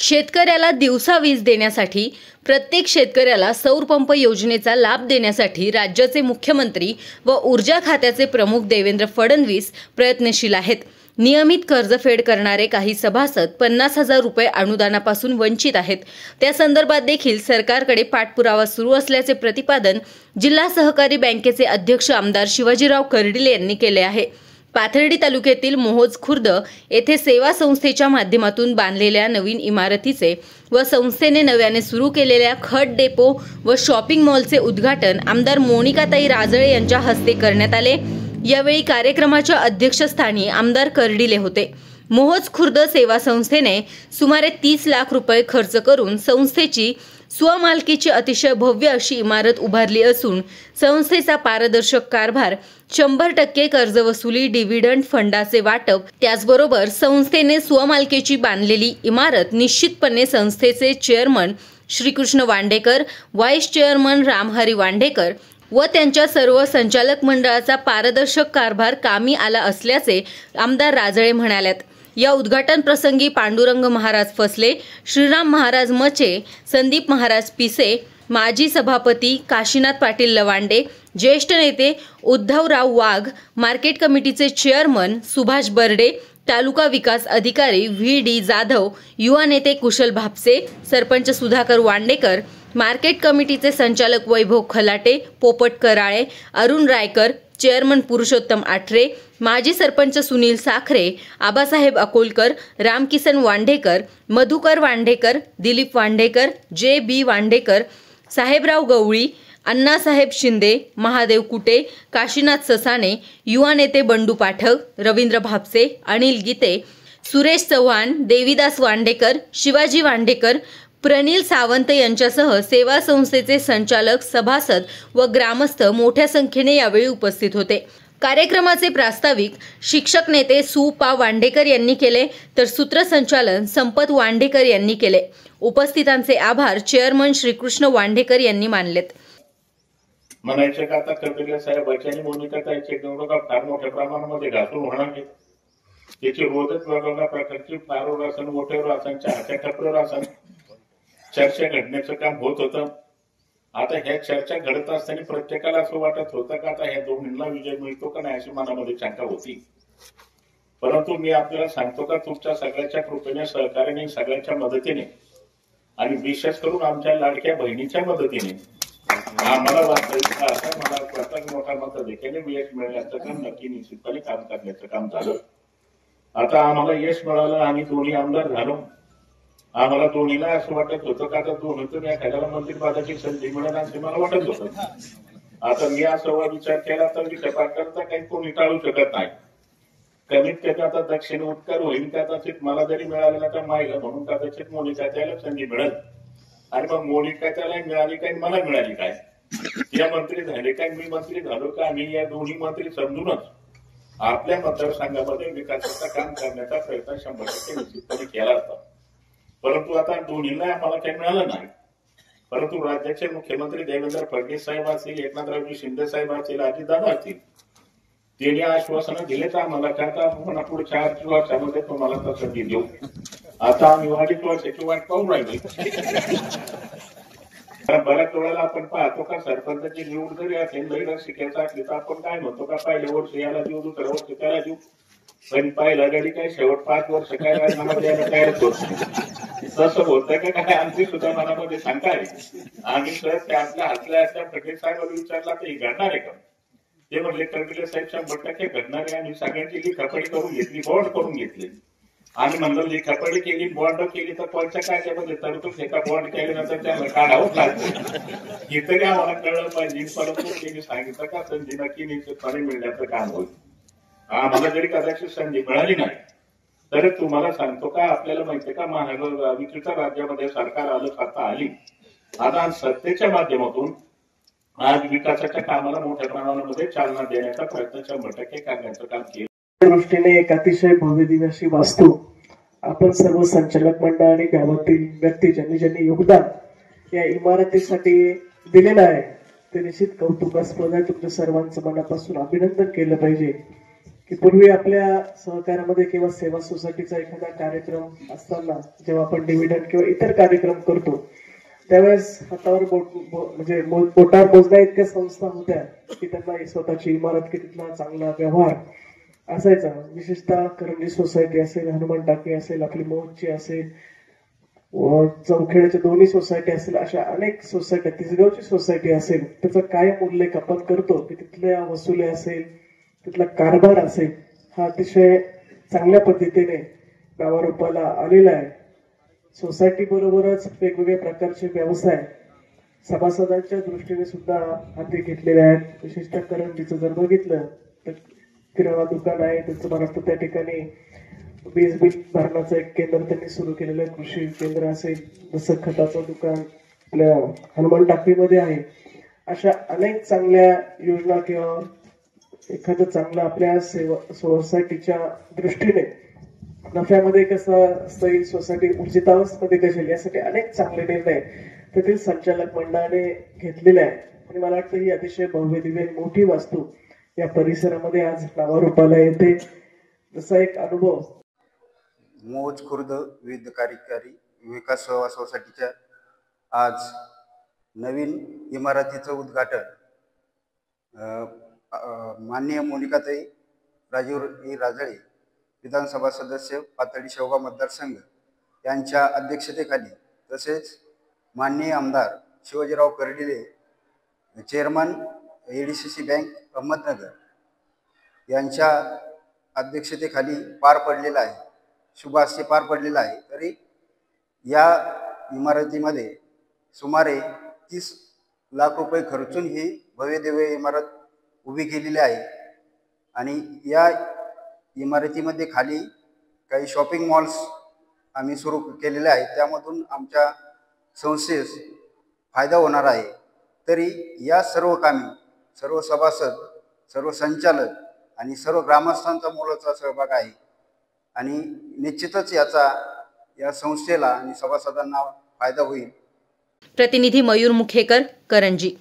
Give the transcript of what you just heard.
शेतकऱ्याला दिवसा वीज देण्यासाठी प्रत्येक शेतकऱ्याला सौर पंप योजनेचा लाभ देण्यासाठी राज्याचे मुख्यमंत्री व ऊर्जा खात्याचे प्रमुख देवेंद्र फडणवीस प्रयत्नशील आहेत। नियमित कर्जफेड करणारे काही सभासद 50,000 रुपये अनुदानापासून वंचित आहेत। त्या संदर्भात देखील सरकारकडे पाठपुरावा सुरू असल्याचे प्रतिपादन जिल्हा सहकारी बँकेचे अध्यक्ष आमदार शिवाजीराव कर्डिले यांनी केले आहे। पाथर्डी तालुक्यातील मोहोज खुर्द येथे सेवा संस्थेच्या माध्यमातून बांधलेल्या नवीन इमारतीचे व संस्थेने नव्याने सुरू केलेल्या खत डेपो व शॉपिंग मॉलचे उद्घाटन आमदार मोनिकाताई राजळे यांच्या हस्ते करण्यात आले। यावेळी कार्यक्रमाच्या अध्यक्षस्थानी आमदार कर्डिले होते। मोहोज खुर्द सेवा संस्थेने सुमारे 30 लाख रुपये खर्च करून संस्थेची स्वमालकीची अतिशय भव्य अशी इमारत उभारली असून संस्थेचा पारदर्शक कारभार, 100% कर्ज वसुली, डिव्हिडंड फंडाचे वाटप, त्याचबरोबर संस्थेने स्वमालकीची बांधलेली इमारत निश्चितपणे संस्थेचे chairman Shrikrishna Wandekar, vice chairman Ramhari Wandekar व त्यांच्या सर्व संचालक मंडळाचा पारदर्शक कारभार कामी आला असल्याचे आमदार राजळे म्हणाल्यात। या उद्घाटन प्रसंगी पांडुरंग महाराज फसले, श्रीराम महाराज मचे, संदीप महाराज पिसे, माजी सभापती काशीनाथ पाटील लवांडे, ज्येष्ठ नेते उद्धवराव वाघ, मार्केट कमिटीचे चेअरमन सुभाष बर्डे, तालुका विकास अधिकारी व्ही.डी. जाधव, युवा नेते कुशल भापसे, सरपंच सुधाकर वांडेकर, मार्केट कमिटीचे संचालक वैभव खलाटे, पोपट कराळे, अरुण रायकर, चेअरमन पुरुषोत्तम आठरे, माजी सरपंच सुनील साखरे, आबासाहेब अकोलकर, रामकिसन वांडेकर, मधुकर वांडेकर, दिलीप वांडेकर, जे.बी. वांडेकर, साहेबराव गवळी, अण्णासाहेब शिंदे, महादेव कुटे, काशीनाथ ससाने, युवा नेते बंडू पाठक, रवींद्र भापसे, अनिल गीते, सुरेश चव्हाण, देवीदास वांडेकर, शिवाजी वांडेकर, प्रणिल सावंत यांच्यासह सेवा संस्थेचे संचालक, सभासद व ग्रामस्थ मोठ्या संख्येने यावेळी उपस्थित होते। कार्यक्रमाचे प्रास्ताविक शिक्षक नेते सु.पा. वांडेकर यांनी केले तर सूत्रसंचालन संपत वांडेकर यांनी केले। उपस्थितांचे आभार चेअरमन श्रीकृष्ण वांडेकर यांनी मानलेत। म्हणायचे का आता कर्डिले साहेबांची आणि मोनिकाताईची निवडणुका फार मोठ्या प्रमाणामध्ये घासून होणार आहेत। त्याची रोजच वेगवेगळ्या प्रकारची पारोड आसन, मोठ्यावर आसन, चहाच्या टपरीवर आसन चर्चा घडण्याचं काम होत होतं। आता ह्या चर्चा घडत असताना प्रत्येकाला असं वाटत होतं का आता ह्या दोन्हींना विजय मिळतो का नाही अशी मनामध्ये शंका होती। परंतु मी आपल्याला सांगतो का तुमच्या सगळ्याच्या कृपेने, सहकार्याने, सगळ्यांच्या मदतीने आणि विशेष करून आमच्या लाडक्या बहिणीच्या मदतीने आम्हाला वाटतं असं मला प्रत्येक मोठा मताधिक्याने यश मिळण्याचं काम नक्की निश्चितपणे काम करण्याचं काम झालं। आता आम्हाला यश मिळालं, आम्ही दोन्ही आमदार झालो। आम्हाला दोन्हीला असं वाटत होतं का आता दोन्हीतून एखाद्याला मंत्रिपदाची संधी मिळेल असे मला वाटत होतं। आता मी असा विचार केला तर विषयपाठाचा काही कोणी टाळू शकत नाही। कमीत कमी आता दक्षिण उत्तर होईल, कदाचित मला जरी मिळालेला तर मायला म्हणून कदाचित मोनिका त्याला संधी मिळेल आणि मग मोनिका त्याला मिळाली काय, मला मिळाली काय, या मंत्री झाले काय, मी मंत्री झालो का, आम्ही या दोन्ही मंत्री समजूनच आपल्या मतदारसंघामध्ये विकासाचं काम करण्याचा प्रयत्न 100% निश्चितपणे केला असता। परंतु आता दोन्हीला आम्हाला काही मिळालं नाही। परंतु राज्याचे मुख्यमंत्री देवेंद्र फडणवीस साहेब असतील, एकनाथरावजी शिंदे साहेब असतील, अजितदादा असतील, त्यांनी आश्वासनं दिलेत आम्हाला का आता पुढच्या 8 वर्षामध्ये तुम्हाला तर संधी देऊ। आता आम्ही 2.5 वर्षाची वाट पाहून राहिली। बऱ्याच वेळेला आपण पाहतो का सरपंचाची निवड जरी असेल, जरी शिकायचं असली तर आपण काय म्हणतो का पहिल्या वर्षी याला देऊ, दुसऱ्या वर्षी त्याला देऊ, पण पहिल्या गाडी काय शेवट 5 वर्ष काय राजनामध्ये यायला तयारच होत। तसं होतं का काय आमची सुद्धा मनामध्ये शंका आहे। आम्ही सर त्या आपल्या हातल्या फडणवीस साहेबांना विचारला तर ही घडणार आहे का, ते म्हणले कर्डिले साहेब 100% घडणार आहे। आणि सगळ्यांची लिखापडी करून घेतली, बॉन्ड करून घेतली आणि म्हणलं लिखापडी केली, बॉन्ड केली तर कोणत्या कायद्यामध्ये तरतूद एका बॉन्ड केल्यानंतर त्याला काढावंच लागतं, हे तरी आम्हाला कळलं पाहिजे। परंतु त्यांनी सांगितलं का संधी नक्की निश्चितपणे मिळण्याचं काम होईल। आम्हाला जरी कदाचित संधी मिळाली नाही तर तुम्हाला सांगतो का आपल्याला माहितीये का महाविकास राज्यामध्ये सरकार आलं, सत्ता आली, आता सत्तेच्या माध्यमातून आज विकासाच्या कामाला मोठ्या प्रमाणामध्ये चालना देण्याचा प्रयत्न 100% करण्याचं काम केलं। त्या दृष्टीने एक अतिशय भव्य दिव्याची वास्तू आपण सर्व संचालक मंडळ आणि गावातील व्यक्ती ज्यांनी ज्यांनी योगदान या इमारतीसाठी दिलेलं आहे ते निश्चित कौतुकास्पद आहे। तुमच्या सर्वांचं मनापासून अभिनंदन केलं पाहिजे की पूर्वी आपल्या सहकार्यामध्ये किंवा सेवा सोसायटीचा एखादा कार्यक्रम असताना जेव्हा आपण डिव्हिडंड किंवा इतर कार्यक्रम करतो त्यावेळेस हातावर म्हणजे बोटावर मोजण्या इतक्या संस्था होत्या की त्यांना स्वतःची इमारत की तिथला चांगला व्यवहार असायचा. विशेषतः करंजी सोसायटी असेल, हनुमान टाकी असेल, आपली मोहची असेल, चौखेड्याच्या दोन्ही सोसायटी असेल, अशा अनेक सोसायट्या, तिसगावची सोसायटी असेल, त्याचं काय उल्लेख आपण करतो की तिथल्या वसुली असेल, तिथला कारभार असेल, हा अतिशय चांगल्या पद्धतीने नावारूपाला आलेला आहे. सोसायटी बरोबरच वेगवेगळ्या प्रकारचे व्यवसाय सभासदांच्या दृष्टीने सुद्धा हाती घेतलेले आहेत. विशेषतः करंजीचं जर बघितलं तर किराणा दुकान आहे, त्यांचं महाराष्ट्र त्या ठिकाणी वीज बिल भरण्याचं एक केंद्र त्यांनी सुरू केलेलं आहे. कृषी केंद्र असेल, जसं खताचं दुकान आपल्या हनुमान टाकीमध्ये आहे. अशा अनेक चांगल्या योजना किंवा एखादं चांगलं आपल्या सोसायटीच्या दृष्टीने नफ्यामध्ये कसं असतं, सोसायटी उर्जितावस्थेमध्ये कशी यासाठी अनेक चांगले निर्णय तेथील संचालक मंडळाने घेतलेले आहे. आणि मला वाटतं ही अतिशय भव्य दिव्य मोठी वास्तू या परिसरामध्ये आज नावारूपाला येते. जसा एक अनुभव मोज खुर्द विविध कार्यकारी विकास सेवा सोसायटीच्या आज नवीन इमारतीचं उद्घाटन माननीय मोनिकाताई राजीव राजळे विधानसभा सदस्य पाथर्डी शेवगाव मतदारसंघ यांच्या अध्यक्षतेखाली, तसेच माननीय आमदार Shivajirao Kardile chairman ADCC bank Ahmednagar यांच्या अध्यक्षतेखाली पार पडलेला आहे, शुभारंभ पार पडलेला आहे. तरी या इमारतीमध्ये सुमारे 30 लाख रुपये खर्चून ही भव्यदिव्य इमारत उभी केलेली आहे. आणि या इमारतीमध्ये खाली काही शॉपिंग मॉल्स आम्ही सुरू केलेले आहेत, त्यामधून आमच्या संस्थेस फायदा होणार आहे. तरी या सर्व कामी सर्व सभासद, सर्व संचालक आणि सर्व ग्रामस्थांचा मोलाचा सहभाग आहे. आणि निश्चितच याचा या संस्थेला आणि सभासदांना फायदा होईल. प्रतिनिधी मयूर मुखेकर, करंजी.